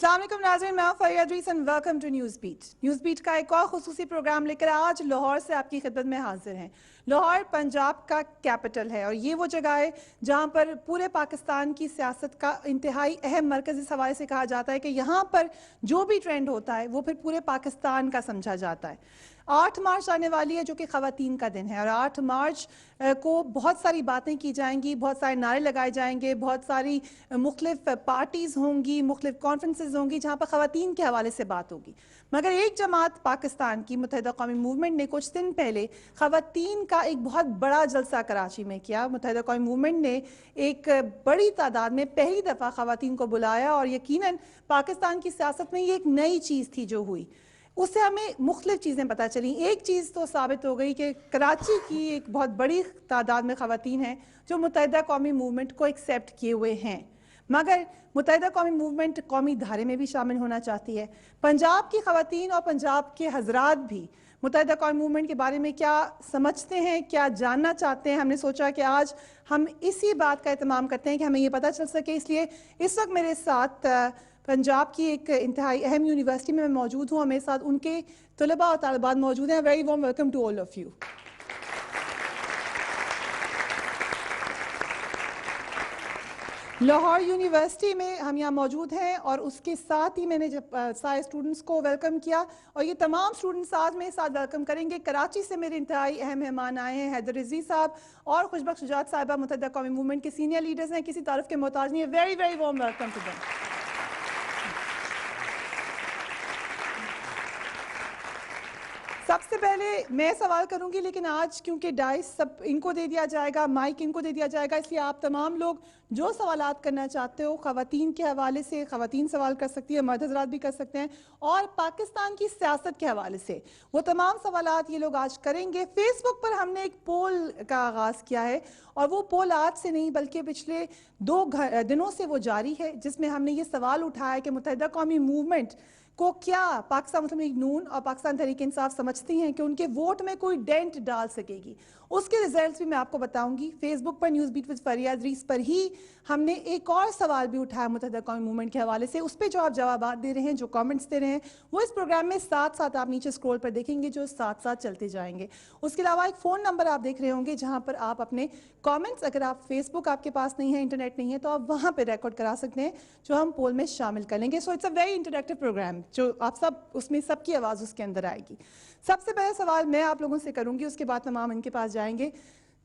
अस्सलाम वालेकुम नाज़रीन, मैं Faria Rees and welcome to News Beat. News Beat का एक और खुसूसी प्रोग्राम लेकर आज लाहौर से आपकी खिदमत में हाजिर हैं। लाहौर पंजाब का कैपिटल है और ये वो जगह है जहाँ पर पूरे पाकिस्तान की सियासत का इंतहाई अहम मरकज़ इस हवाले से कहा जाता है कि यहाँ पर जो भी ट्रेंड होता है वो फिर पूरे पाकिस्तान का समझा जाता है। 8 मार्च आने वाली है जो कि ख़वातीन का दिन है और 8 मार्च को बहुत सारी बातें की जाएंगी, बहुत सारे नारे लगाए जाएंगे, बहुत सारी मुख्तलिफ पार्टीज़ होंगी, मुख्तलिफ कॉन्फ्रेंसेज होंगी जहाँ पर ख़वातीन के हवाले से बात होगी। मगर एक जमात पाकिस्तान की मुत्तहिदा कौमी मूवमेंट ने कुछ दिन पहले ख़वातीन का एक बहुत बड़ा जलसा कराची में किया। मुत्तहिदा कौमी मूवमेंट ने एक बड़ी तादाद में पहली दफ़ा ख़वातीन को बुलाया और यकीनन पाकिस्तान की सियासत में ये एक नई चीज़ थी जो हुई। उससे हमें मुख्तलिफ चीज़ें पता चली। एक चीज़ तो साबित हो गई कि कराची की एक बहुत बड़ी तादाद में ख़वातीन हैं जो मुत्तहिदा कौमी मूवमेंट को एक्सेप्ट किए हुए हैं, मगर मुत्तहिदा कौमी मूवमेंट कौमी धारे में भी शामिल होना चाहती है। पंजाब की ख़वातीन और पंजाब के हजरात भी मुत्तहिदा कौमी मूवमेंट के बारे में क्या समझते हैं, क्या जानना चाहते हैं। हमने सोचा कि आज हम इसी बात का एहतमाम करते हैं कि हमें ये पता चल सके। इसलिए इस वक्त मेरे साथ पंजाब की एक इंतहाई अहम यूनिवर्सिटी में मैं मौजूद हूँ और मेरे साथ उनके तलबा और तालिबात मौजूद हैं। Very warm welcome to all of you. Lahore university में हम यहाँ मौजूद हैं और उसके साथ ही मैंने जब सारे स्टूडेंट्स को वेलकम किया और ये तमाम स्टूडेंट्स आज मेरे साथ वेलकम करेंगे। कराची से मेरे इंतहाई अहम मेहमान आए हैं, हैदर रिजवी साहब और खुशबख्श शुजात साहिबा मुत्तहिदा कौमी मूवमेंट के सीनियर लीडर्स हैं, किसी तारीफ के मोहताज नहीं है। Very very warm welcome to them. सबसे पहले मैं सवाल करूंगी, लेकिन आज क्योंकि डाइस सब इनको दे दिया जाएगा, माइक इनको दे दिया जाएगा, इसलिए आप तमाम लोग जो सवालात करना चाहते हो ख़वातीन के हवाले से, ख़वातीन सवाल कर सकती है, मर्द हज़रात भी कर सकते हैं, और पाकिस्तान की सियासत के हवाले से वो तमाम सवालात ये लोग आज करेंगे। फेसबुक पर हमने एक पोल का आगाज़ किया है और वो पोल आज से नहीं बल्कि पिछले 2 दिनों से वो जारी है, जिसमें हमने ये सवाल उठाया कि मुत्तहिदा कौमी मूवमेंट को क्या पाकिस्तान मुस्लिम लीग नून और पाकिस्तान तहरीक इंसाफ समझती हैं कि उनके वोट में कोई डेंट डाल सकेगी। उसके रिजल्ट्स भी मैं आपको बताऊंगी। फेसबुक पर न्यूज़ बीट विद फ़रिया रीस पर ही हमने एक और सवाल भी उठाया मुत्तहिदा कौमी मूवमेंट के हवाले से, उस पर जो आप जवाब दे रहे हैं, जो कमेंट्स दे रहे हैं, वो इस प्रोग्राम में साथ साथ आप नीचे स्क्रॉल पर देखेंगे जो साथ साथ चलते जाएंगे। उसके अलावा एक फ़ोन नंबर आप देख रहे होंगे जहाँ पर आप अपने कॉमेंट्स, अगर आप फेसबुक आपके पास नहीं है, इंटरनेट नहीं है, तो आप वहाँ पर रिकॉर्ड करा सकते हैं जो हम पोल में शामिल कर लेंगे। So it's a very interactive programme जो आप सब उसमें सबकी आवाज़ उसके अंदर आएगी। सबसे पहला सवाल मैं आप लोगों से करूंगी, उसके बाद तमाम इनके पास जाएंगे।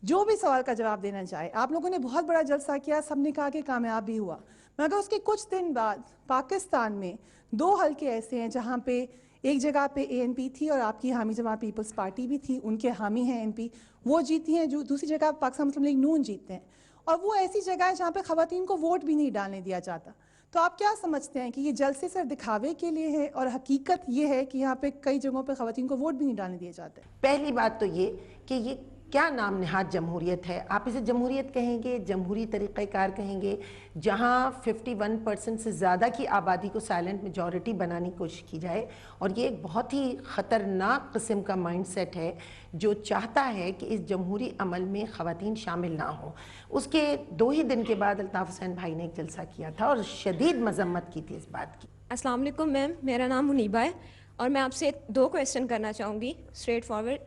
जो भी सवाल का जवाब देना चाहे, आप लोगों ने बहुत बड़ा जलसा किया, सबने कहा कि कामयाब भी हुआ, मगर उसके कुछ दिन बाद पाकिस्तान में 2 हल्के ऐसे हैं जहाँ पे एक जगह पे ANP थी और आपकी हामी जमात पीपल्स पार्टी भी थी, उनके हामी हैं NP, वो जीती हैं। जो दूसरी जगह पाकिस्तान मुस्लिम लीग नून जीतते हैं और वो ऐसी जगह है जहाँ पे ख़वातीन को वोट भी नहीं डालने दिया जाता। तो आप क्या समझते हैं कि ये जलसे सिर्फ दिखावे के लिए है और हकीकत ये है कि यहाँ पे कई जगहों पे ख़वातीन को वोट भी नहीं डालने दिए जाते? पहली बात तो ये कि ये क्या नाम नहाद जमहूरियत है। आप इसे जमहूरियत कहेंगे, जमहूरी तरीक़ाकार कहेंगे, जहाँ 51% से ज़्यादा की आबादी को साइलेंट मेजॉरिटी बनाने की कोशिश की जाए, और ये एक बहुत ही ख़तरनाक किस्म का माइंडसेट है जो चाहता है कि इस जमहूरी अमल में ख़वातीन शामिल ना हो। उसके 2 ही दिन के बाद अल्ताफ़ हुसैन भाई ने एक जलसा किया था और शदीद मजम्मत की थी इस बात की। अस्सलाम वालेकुम मैम, मेरा नाम मुनीबा है और मैं आपसे 2 क्वेश्चन करना चाहूँगी स्ट्रेट फॉरवर्ड।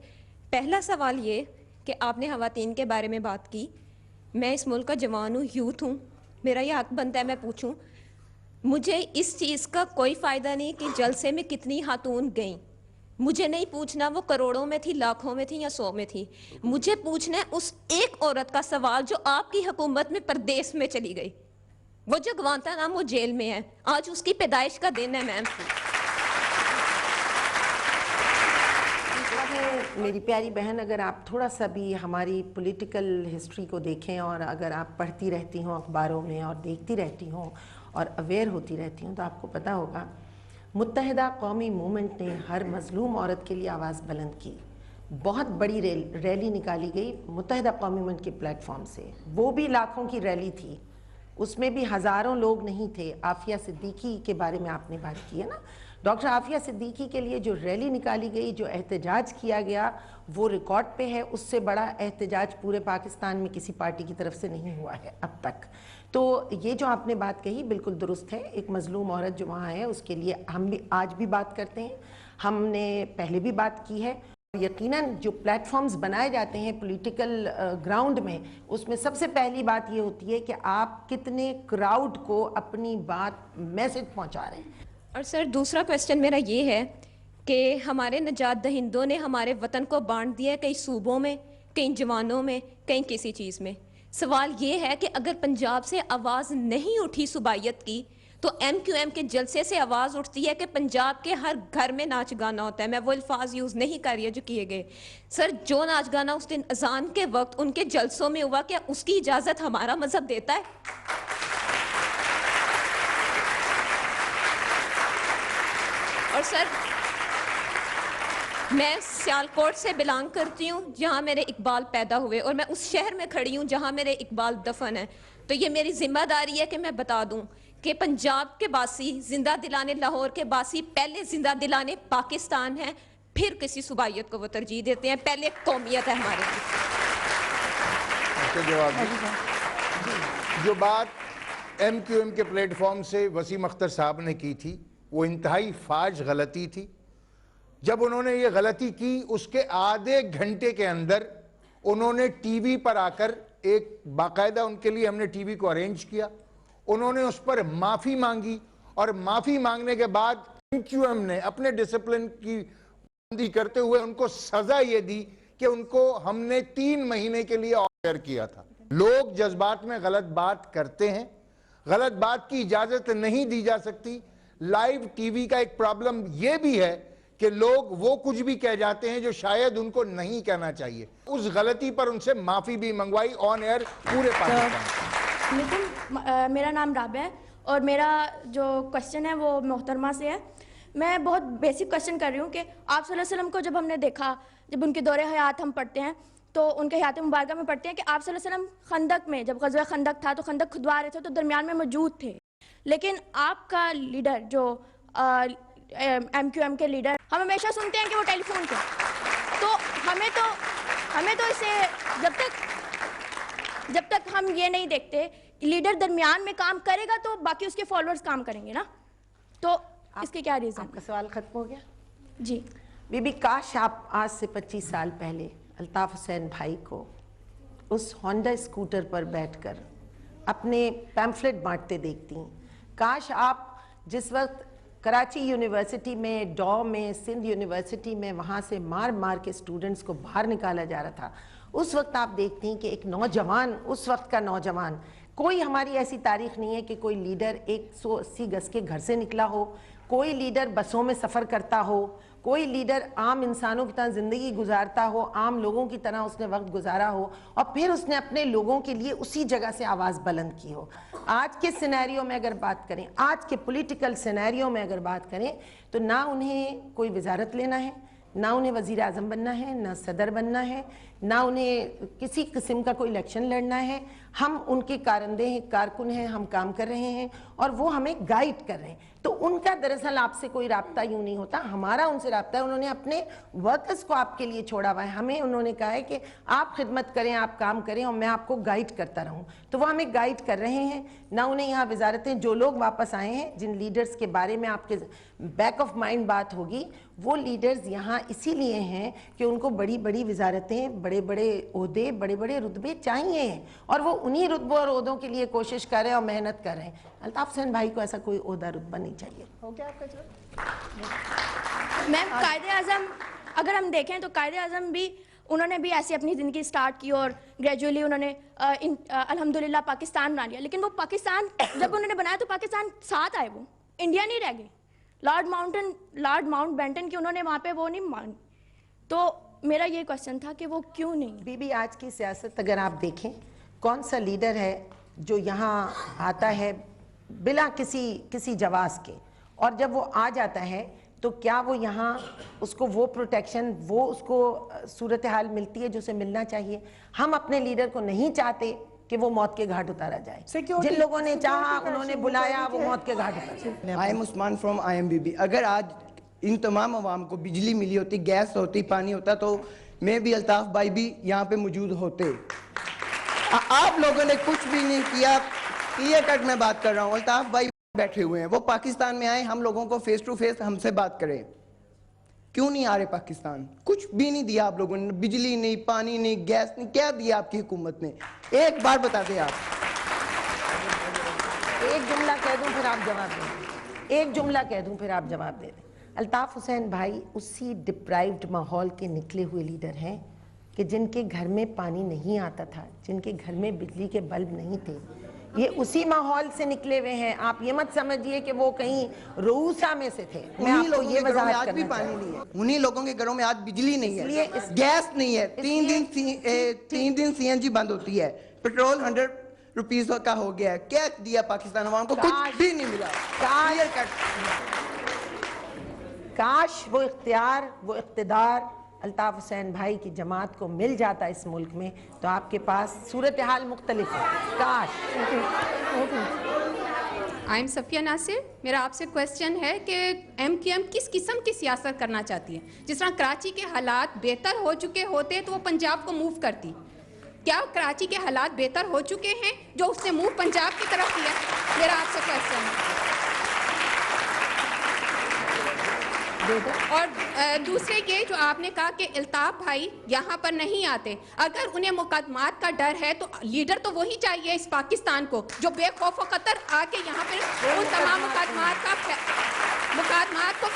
पहला सवाल ये कि आपने ख़वातीन के बारे में बात की। मैं इस मुल्क का जवान हूँ, यूथ हूँ, मेरा ये हक बनता है मैं पूछूं। मुझे इस चीज़ का कोई फ़ायदा नहीं कि जलसे में कितनी खातून गईं। मुझे नहीं पूछना वो करोड़ों में थी, लाखों में थी या 100 में थी। मुझे पूछना है उस एक औरत का सवाल जो आपकी हुकूमत में परदेश में चली गई, वो जो ग्वांतानामो वो जेल में है, आज उसकी पैदाइश का दिन है मैम। मेरी प्यारी बहन, अगर आप थोड़ा सा भी हमारी पॉलिटिकल हिस्ट्री को देखें और अगर आप पढ़ती रहती हों अखबारों में और देखती रहती हों और अवेयर होती रहती हों, तो आपको पता होगा मुत्तहिदा कौमी मूवमेंट ने हर मजलूम औरत के लिए आवाज़ बुलंद की। बहुत बड़ी रैली निकाली गई मुत्तहिदा कौमी मूवमेंट के प्लेटफॉर्म से, वो भी लाखों की रैली थी, उसमें भी हज़ारों लोग नहीं थे। आफिया सिद्दीकी के बारे में आपने बात की है ना, डॉक्टर आफिया सिद्दीकी के लिए जो रैली निकाली गई, जो एहतजाज किया गया, वो रिकॉर्ड पे है। उससे बड़ा एहतजाज पूरे पाकिस्तान में किसी पार्टी की तरफ से नहीं हुआ है अब तक। तो ये जो आपने बात कही बिल्कुल दुरुस्त है। एक मजलूम औरत जो वहाँ है उसके लिए हम भी आज भी बात करते हैं, हमने पहले भी बात की है। यकीनन जो प्लेटफॉर्म्स बनाए जाते हैं पॉलिटिकल ग्राउंड में, उसमें सबसे पहली बात ये होती है कि आप कितने क्राउड को अपनी बात मैसेज पहुंचा रहे हैं। और सर दूसरा क्वेश्चन मेरा ये है कि हमारे निजात दहिंदों ने हमारे वतन को बांट दिया है, कई सूबों में, कई जवानों में, कई किसी चीज़ में। सवाल ये है कि अगर पंजाब से आवाज़ नहीं उठी सूबाइयत की, तो MQM के जलसे से आवाज़ उठती है कि पंजाब के हर घर में नाच गाना होता है। मैं वो अल्फाज यूज़ नहीं कर रही है जो किए गए। सर जो नाच गाना उस दिन अजान के वक्त उनके जलसों में हुआ, क्या उसकी इजाज़त हमारा मजहब देता है? और सर मैं सियालकोट से बिलोंग करती हूँ, जहाँ मेरे इकबाल पैदा हुए, और मैं उस शहर में खड़ी हूँ जहाँ मेरे इकबाल दफन है। तो ये मेरी जिम्मेदारी है कि मैं बता दूँ कि पंजाब के बासी जिंदा दिलाने लाहौर के बासी पहले जिंदा दिलाने पाकिस्तान है, फिर किसी सूबाइयत को वो तरजीह देते हैं, पहले कौमियत है हमारे लिए। जवाब जो बात MQM के प्लेटफॉर्म से वसीम अख्तर साहब ने की थी, वो इंतहाई फाज गलती थी। जब उन्होंने ये गलती की, उसके आधे घंटे के अंदर उन्होंने टीवी पर आकर, एक बाकायदा उनके लिए हमने टीवी को अरेंज किया, उन्होंने उस पर माफ़ी मांगी, और माफ़ी मांगने के बाद MQM ने अपने डिसिप्लिन की पाबंदी करते हुए उनको सज़ा ये दी कि उनको हमने 3 महीने के लिए ऑर्डर किया था। लोग जज्बात में गलत बात करते हैं, गलत बात की इजाज़त नहीं दी जा सकती। लाइव टीवी का एक प्रॉब्लम यह भी है कि लोग वो कुछ भी कह जाते हैं जो शायद उनको नहीं कहना चाहिए। उस गलती पर उनसे माफ़ी भी मंगवाई ऑन एयर पूरे पाकिस्तान। लेकिन मेरा नाम राबिया है और मेरा जो क्वेश्चन है वो मोहतरमा से है। मैं बहुत बेसिक क्वेश्चन कर रही हूँ कि आप सल्लल्लाहु अलैहि वसल्लम को जब हमने देखा, जब उनके दौरे हयात हम पढ़ते हैं तो उनके हयात मुबारका में पढ़ते हैं कि आप सल्लल्लाहु अलैहि वसल्लम खंदक में, जब ग़ज़वा खंदक था तो खंदक खुदवा रहे थे तो दरमियान में मौजूद थे। लेकिन आपका लीडर जो MQM के लीडर, हम हमेशा सुनते हैं कि वो टेलीफोन पे, तो हमें तो इसे जब तक हम ये नहीं देखते लीडर दरमियान में काम करेगा तो बाकी उसके फॉलोअर्स काम करेंगे ना। तो इसके क्या रीज़न? आपका सवाल खत्म हो गया जी। बीबी, काश आप आज से 25 साल पहले अल्ताफ़ हुसैन भाई को उस होंडा स्कूटर पर बैठकर अपने पैम्फलेट बांटते देखती। काश आप जिस वक्त कराची यूनिवर्सिटी में, डॉ में, सिंध यूनिवर्सिटी में वहाँ से मार मार के स्टूडेंट्स को बाहर निकाला जा रहा था, उस वक्त आप देखती हैं कि एक नौजवान, उस वक्त का नौजवान, कोई हमारी ऐसी तारीख नहीं है कि कोई लीडर 180 गज के घर से निकला हो, कोई लीडर बसों में सफ़र करता हो, कोई लीडर आम इंसानों की तरह ज़िंदगी गुजारता हो, आम लोगों की तरह उसने वक्त गुजारा हो और फिर उसने अपने लोगों के लिए उसी जगह से आवाज़ बुलंद की हो। आज के सिनेरियो में अगर बात करें, आज के पॉलिटिकल सिनेरियो में अगर बात करें, तो ना उन्हें कोई वजारत लेना है, ना उन्हें वज़ीर आज़म बनना है, ना सदर बनना है, ना उन्हें किसी किस्म का कोई इलेक्शन लड़ना है। हम उनके कारंदे हैं, कारकुन हैं, हम काम कर रहे हैं और वो हमें गाइड कर रहे हैं। तो उनका दरअसल आपसे कोई राब्ता यूँ नहीं होता, हमारा उनसे राब्ता है। उन्होंने अपने वर्कर्स को आपके लिए छोड़ा हुआ है, हमें उन्होंने कहा है कि आप खिदमत करें, आप काम करें और मैं आपको गाइड करता रहूं। तो वो हमें गाइड कर रहे हैं। ना उन्हें यहाँ वजारतें, जो लोग वापस आए हैं, जिन लीडर्स के बारे में आपके बैक ऑफ माइंड बात होगी, वो लीडर्स यहाँ इसीलिए हैं कि उनको बड़ी बड़ी वजारतें, बड़े बड़े ओहदे, बड़े बड़े रुतबे चाहिए हैं और वो उन्हीं रुतबों और ओहदों के लिए कोशिश कर रहे हैं और मेहनत कर रहे हैं। अल्ताफ़ हुसैन भाई को ऐसा कोई ओहदा रुतबा नहीं चाहिए। हो गया आपका जवाब? मैम, कायदे-आज़म अगर हम देखें तो कायदे-आज़म भी, उन्होंने भी ऐसी अपनी ज़िंदगी स्टार्ट की और ग्रेजुअली उन्होंने अल्हम्दुलिल्लाह पाकिस्तान बना लिया। लेकिन वो पाकिस्तान जब उन्होंने बनाया तो पाकिस्तान साथ आए, वो इंडिया नहीं रह गए। लॉर्ड माउंटबेटन की उन्होंने वहाँ पे वो नहीं मानी। तो मेरा ये क्वेश्चन था कि वो क्यों नहीं? बीबी, आज की सियासत अगर आप देखें, कौन सा लीडर है जो यहाँ आता है बिला किसी जवाज़ के, और जब वो आ जाता है तो क्या वो यहाँ उसको वो प्रोटेक्शन, वो उसको सूरत हाल मिलती है जो उसे मिलना चाहिए? हम अपने लीडर को नहीं चाहते कि वो मौत के घाट उतारा जाए। Security- जिन लोगों ने security चाहा का उन्होंने issue बुलाया, होता वो है। मौत के घाट उतारा। I am Usman from IMBB। अगर आज इन तमाम अवाम को बिजली मिली होती, गैस होती, पानी होता, तो मैं भी, अल्ताफ भाई भी यहाँ पे मौजूद होते। आप लोगों ने कुछ भी नहीं किया। क्लियर कट मैं बात कर रहा हूँ। अल्ताफ भाई बैठे हुए हैं, वो पाकिस्तान में आए, हम लोगों को फेस टू फेस हमसे बात करें। क्यों नहीं आ रहे पाकिस्तान? कुछ भी नहीं दिया आप लोगों ने, बिजली नहीं, पानी नहीं, गैस नहीं, क्या दिया आपकी हुकूमत ने? एक बार बता दें आप। एक जुमला कह दूं फिर आप जवाब दे दें। एक जुमला कह दूं फिर आप जवाब दे दें। अल्ताफ हुसैन भाई उसी डिप्राइव्ड माहौल के निकले हुए लीडर हैं कि जिनके घर में पानी नहीं आता था, जिनके घर में बिजली के बल्ब नहीं थे। ये उसी माहौल से निकले हुए हैं। आप ये मत समझिए कि वो कहीं रूसा में से थे। मैं उन्हीं आपको लोगों ये के घरों में वजाहत आज भी करना पानी चाहती हूँ। नहीं है। उन्हीं लोगों के घरों में आज बिजली नहीं इसलिए है, इस- गैस नहीं है। इसलिए- 3 दिन CNG बंद होती है, पेट्रोल 100 रुपीज का हो गया है। क्या दिया पाकिस्तान अवाम को? कुछ भी नहीं मिला। Clear cut। काश वो इख्तियार, वो इक़्तिदार अल्ताफ हुसैन भाई की जमात को मिल जाता इस मुल्क में, तो आपके पास सूरत हाल मुख्तलिफ है। काश। I am Safia Nasir. मेरा आपसे क्वेश्चन है कि MQM किस किस्म की सियासत करना चाहती है? जिस तरह कराची के हालात बेहतर हो चुके होते तो वो पंजाब को मूव करती। क्या कराची के हालात बेहतर हो चुके हैं जो उसने मूव पंजाब की तरफ किया? मेरा आपसे क्वेश्चन है। और दूसरे ये जो आपने कहा कि अल्ताफ भाई यहाँ पर नहीं आते, अगर उन्हें मुकदमात का डर है तो लीडर तो वही चाहिए इस पाकिस्तान को जो बेखौफ खतर आके यहाँ पर उन तमाम मुकदमात को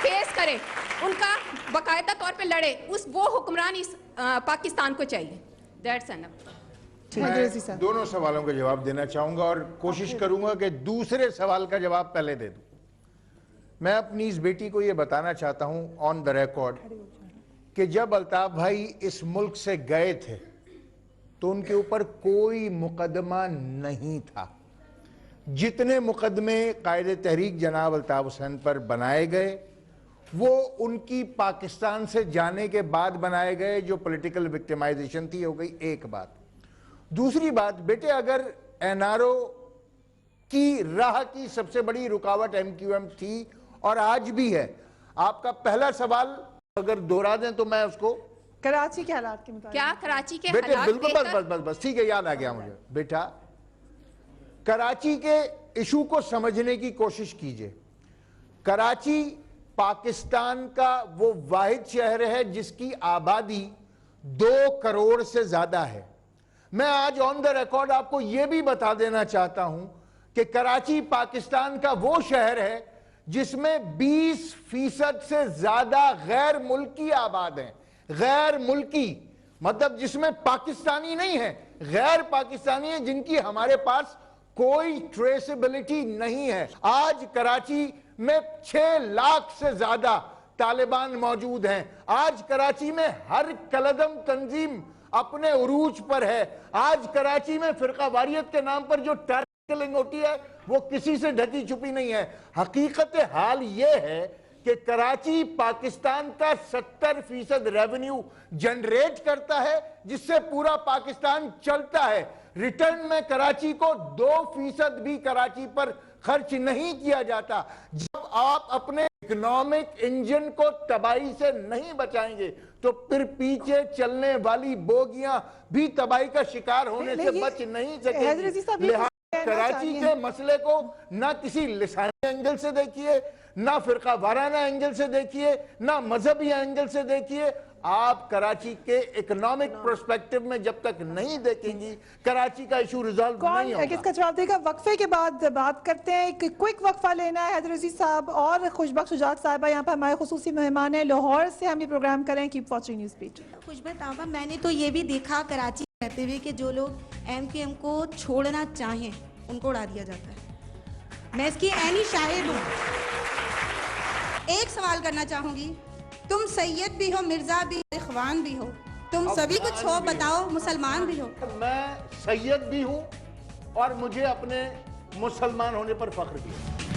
फेस करे, उनका बाकायदा तौर पे लड़े। वो हुक्मरान इस पाकिस्तान को चाहिए। That's enough. मैं दोनों सवालों का जवाब देना चाहूंगा और कोशिश करूंगा कि दूसरे सवाल का जवाब पहले दे दूं। मैं अपनी इस बेटी को यह बताना चाहता हूं ऑन द रिकॉर्ड कि जब अल्ताफ भाई इस मुल्क से गए थे तो उनके ऊपर कोई मुकदमा नहीं था। जितने मुकदमे कायदे तहरीक जनाब अल्ताफ हुसैन पर बनाए गए वो उनकी पाकिस्तान से जाने के बाद बनाए गए, जो पॉलिटिकल विक्टिमाइजेशन थी। हो गई एक बात। दूसरी बात, बेटे अगर NRO की राह की सबसे बड़ी रुकावट MQM थी और आज भी है, आपका पहला सवाल अगर दोहरा दें तो मैं उसको कराची के हालात के मुताबिक। क्या कराची के बेटे हालात बिल्कुल बेहतर- बस ठीक है, याद आ गया मुझे। बेटा कराची के इशू को समझने की कोशिश कीजिए। कराची पाकिस्तान का वो वाहिद शहर है जिसकी आबादी 2 करोड़ से ज्यादा है। मैं आज ऑन द रिकॉर्ड आपको यह भी बता देना चाहता हूं कि कराची पाकिस्तान का वो शहर है जिसमें 20% से ज्यादा गैर मुल्की आबाद हैं। गैर मुल्की मतलब जिसमें पाकिस्तानी नहीं है, गैर पाकिस्तानी है, जिनकी हमारे पास कोई ट्रेसेबिलिटी नहीं है। आज कराची में 6 लाख से ज्यादा तालिबान मौजूद हैं। आज कराची में हर कलदम तंजीम अपने उरूज पर है। आज कराची में फिरका वारियत के नाम पर जो किलिंग होती है वो किसी से ढकी छुपी नहीं है। हकीकत हाल ये है कि कराची पाकिस्तान का 70% रेवेन्यू जनरेट करता है जिससे पूरा पाकिस्तान चलता है। रिटर्न में कराची को 2% भी कराची पर खर्च नहीं किया जाता। जब आप अपने इकोनॉमिक इंजन को तबाही से नहीं बचाएंगे तो फिर पीछे चलने वाली बोगियां भी तबाही का शिकार होने से बच नहीं सकेंगी। लिहाजा कराची के मसले को ना किसी लिसानी एंगल से देखिए, ना फिरका वाराना एंगल से देखिए, ना मजहबी एंगल से देखिए। आप कराची के इकोनॉमिक पर्सपेक्टिव में जब तक नहीं देखेंगी कराची का इशू रिजॉल्व नहीं होगा। किसका जवाब देगा? वक्फे के बाद बात करते हैं। एक क्विक वक्फा लेना है। हैदर अजीज साहब और खुशबख्श शुजात साहिबा यहाँ पर हमारे खुसूसी मेहमान हैं। लाहौर से हम ये प्रोग्राम करें। Keep watching News Beat. खुशबत आबा, मैंने तो ये भी देखा कराची रहते हुए कि जो लोग MQM को छोड़ना चाहें उनको उड़ा दिया जाता है। मैं इसकी ऐनी शाहिद हूँ। एक सवाल करना चाहूँगी, तुम सैयद भी हो, मिर्जा भी, इखवान भी हो, तुम सभी कुछ हो, बताओ मुसलमान भी हो। मैं सैयद भी हूँ और मुझे अपने मुसलमान होने पर फख्र भी है।